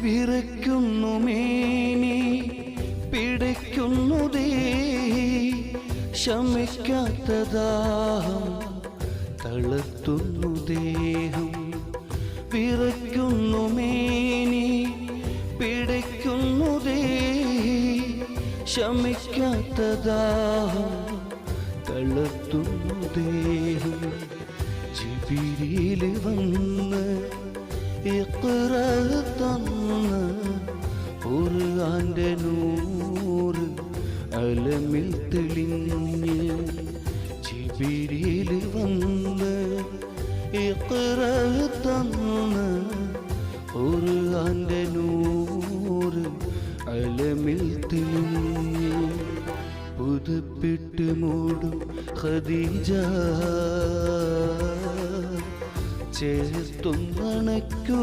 വിറയ്ക്കുന്നു മേനി പിടയ്ക്കുന്നു ദേഹി ശമിക്കാത്ത ദാഹം തളർത്തുന്നു ദേഹം വിറയ്ക്കുന്നു മേനി പിടയ്ക്കുന്നു ദേഹി ശമിക്കാത്ത ദാഹം തളർത്തുന്നു ദേഹം ജിബിരിയിൽ വന്ന് ഇഖ്റ തന്ന് ഖുർആന്റെ നൂറ് അലമിൽ തെളിഞ്ഞ് ജിബിരിയിൽ വന്ന് ഇഖ്റ തന്ന് ഖുർആന്റെ നൂറ് അലമിൽ തെളിഞ്ഞ് പുതുപ്പിട്ട് മൂടും ഖദീജ ചേർത്തുന്നണക്കൂ